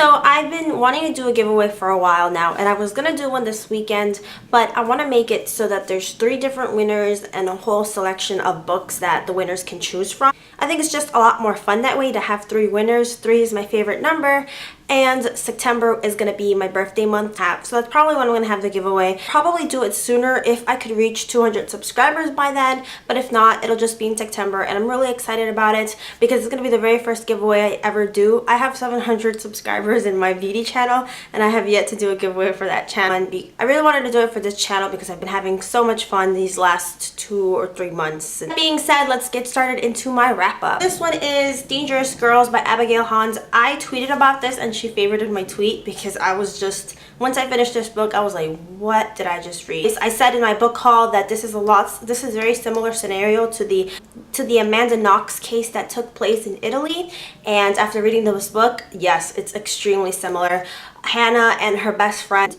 So I've been wanting to do a giveaway for a while now, and I was gonna do one this weekend, but I want to make it so that there's 3 different winners and a whole selection of books that the winners can choose from. I think it's just a lot more fun that way to have 3 winners. 3 is my favorite number, and September is going to be my birthday month. So that's probably when I'm going to have the giveaway. Probably do it sooner if I could reach 200 subscribers by then, but if not, it'll just be in September, and I'm really excited about it because it's going to be the very first giveaway I ever do. I have 700 subscribers in my beauty channel, and I have yet to do a giveaway for that channel. And I really wanted to do it for this channel because I've been having so much fun these last 2 or 3 months. That being said, let's get started into my wrap-up. This one is Dangerous Girls by Abigail. I tweeted about this and she favorited my tweet because I was just, once I finished this book, I was like, what did I just read? I said in my book haul that this is a very similar scenario to the Amanda Knox case that took place in Italy, and after reading this book, yes, it's extremely similar. Hannah and her best friend,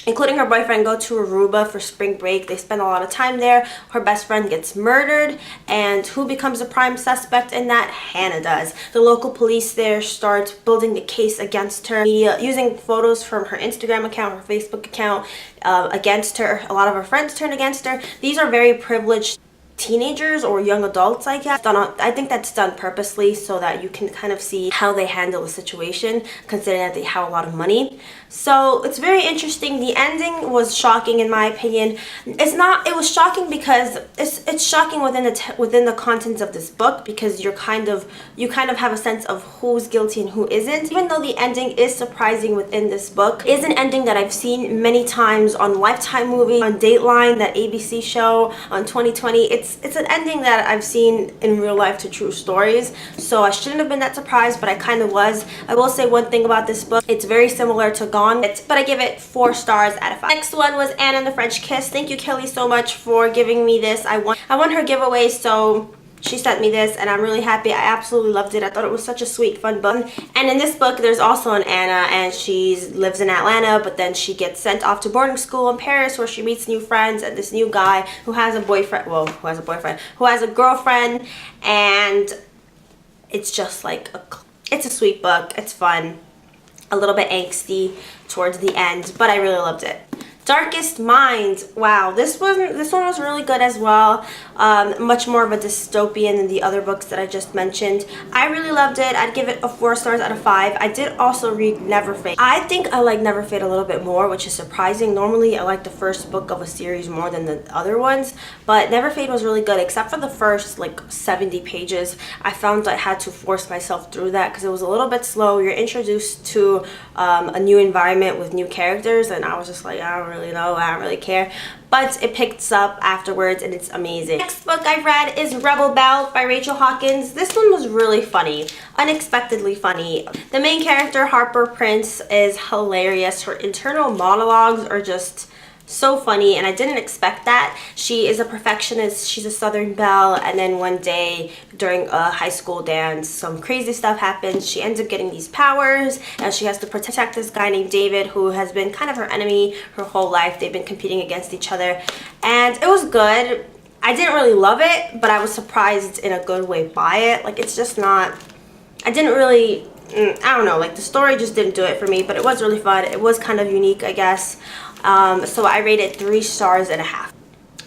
including her boyfriend, go to Aruba for spring break. They spend a lot of time there. Her best friend gets murdered, and who becomes the prime suspect in that? Hannah does. The local police there start building the case against her, using photos from her Instagram account, her Facebook account, against her. A lot of her friends turn against her. These are very privileged teenagers or young adults, I guess. I think that's done purposely so that you can kind of see how they handle the situation, considering that they have a lot of money. So it's very interesting. The ending was shocking in my opinion. It was shocking because it's shocking within the contents of this book, because you kind of have a sense of who's guilty and who isn't. Even though the ending is surprising within this book, it is an ending that I've seen many times on Lifetime movie, on Dateline, that ABC show, on 2020. It's an ending that I've seen in real life to true stories, so I shouldn't have been that surprised, but I kind of was. I will say one thing about this book: it's very similar to Gone, but I give it 4 stars out of 5. Next one was Anne and the French Kiss. Thank you, Kelly, so much for giving me this. I won her giveaway, so she sent me this, and I'm really happy. I absolutely loved it. I thought it was such a sweet, fun book. And in this book, there's also an Anna, and she lives in Atlanta, but then she gets sent off to boarding school in Paris, where she meets new friends and this new guy who has a boyfriend, who has a girlfriend, and it's just like, it's a sweet book. It's fun, a little bit angsty towards the end, but I really loved it. Darkest Minds. Wow, this one was really good as well. Much more of a dystopian than the other books that I just mentioned. I really loved it. I'd give it a 4 stars out of 5. I did also read Never Fade. I think I like Never Fade a little bit more, which is surprising. Normally I like the first book of a series more than the other ones, but Never Fade was really good, except for the first like 70 pages. I found I had to force myself through that because it was a little bit slow. You're introduced to a new environment with new characters, and I was just like, I don't really know, I don't really care, but it picks up afterwards and it's amazing. Next book I read is Rebel Belle by Rachel Hawkins. This one was really funny, unexpectedly funny. The main character, Harper Prince, is hilarious. Her internal monologues are just so funny, and I didn't expect that. She is a perfectionist. She's a Southern belle, and then one day during a high school dance, some crazy stuff happens. She ends up getting these powers, and she has to protect this guy named David, who has been kind of her enemy her whole life. They've been competing against each other, and it was good. I didn't really love it, but I was surprised in a good way by it. Like, it's just not, I didn't really, I don't know, like the story just didn't do it for me, but it was really fun. It was kind of unique, I guess. So I rated 3 stars and a half.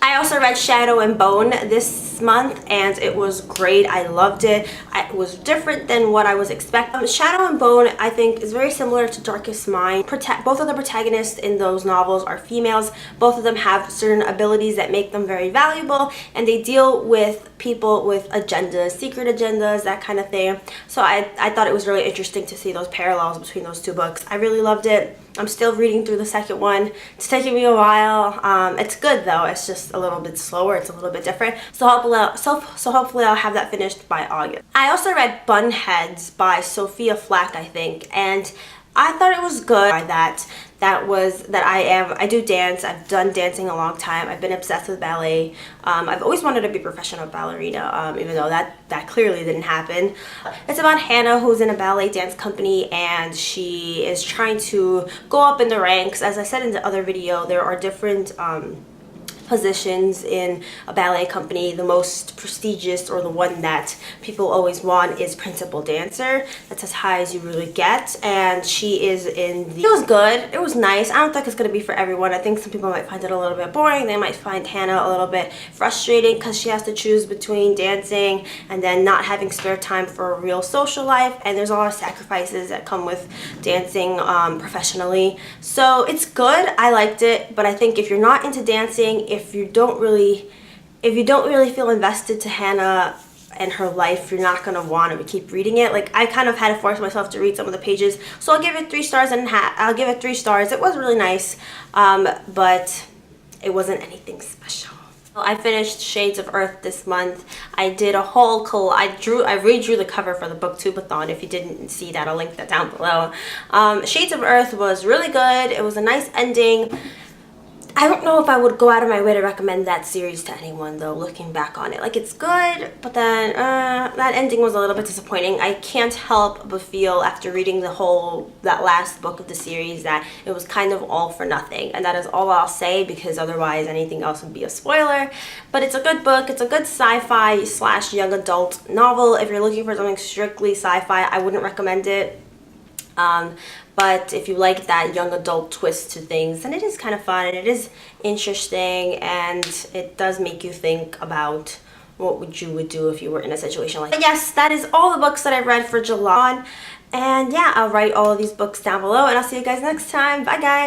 I also read Shadow and Bone this month, and it was great. I loved it. It was different than what I was expecting. Shadow and Bone, I think, is very similar to Darkest Mind. Both of the protagonists in those novels are females. Both of them have certain abilities that make them very valuable, and they deal with people with agendas, secret agendas, that kind of thing. So I thought it was really interesting to see those parallels between those 2 books. I really loved it. I'm still reading through the second one. It's taking me a while. It's good though. It's just a little bit slower. It's a little bit different. So hopefully I'll have that finished by August. I also read Bunheads by Sophie Flack, I think, and I thought it was good. I do dance. I've done dancing a long time. I've been obsessed with ballet. I've always wanted to be a professional ballerina, even though that clearly didn't happen. It's about Hannah, who's in a ballet dance company, and she is trying to go up in the ranks. As I said in the other video, there are different positions in a ballet company. The most prestigious, or the one that people always want, is principal dancer. That's as high as you really get, and she is in the... It was good. It was nice. I don't think it's going to be for everyone. I think some people might find it a little bit boring. They might find Hannah a little bit frustrating because she has to choose between dancing and then not having spare time for a real social life, and there's a lot of sacrifices that come with dancing professionally. So it's good. I liked it, but I think if you're not into dancing, if you don't really feel invested to Hannah and her life, you're not going to want to keep reading it. Like, I kind of had to force myself to read some of the pages, so I'll give it 3 stars and I'll give it 3 stars. It was really nice, but it wasn't anything special. I finished Shades of Earth this month. I did a whole I redrew the cover for the booktubeathon. If you didn't see that, I'll link that down below. Shades of Earth was really good. It was a nice ending. I don't know if I would go out of my way to recommend that series to anyone, though, looking back on it. Like, it's good, but then that ending was a little bit disappointing. I can't help but feel, after reading that last book of the series, that it was kind of all for nothing. And that is all I'll say, because otherwise anything else would be a spoiler. But it's a good book. It's a good sci-fi / young adult novel. If you're looking for something strictly sci-fi, I wouldn't recommend it. But if you like that young adult twist to things, then it is kind of fun, and it is interesting, and it does make you think about what you would do if you were in a situation like that. But yes, that is all the books that I read for July. And yeah, I'll write all of these books down below, and I'll see you guys next time. Bye, guys.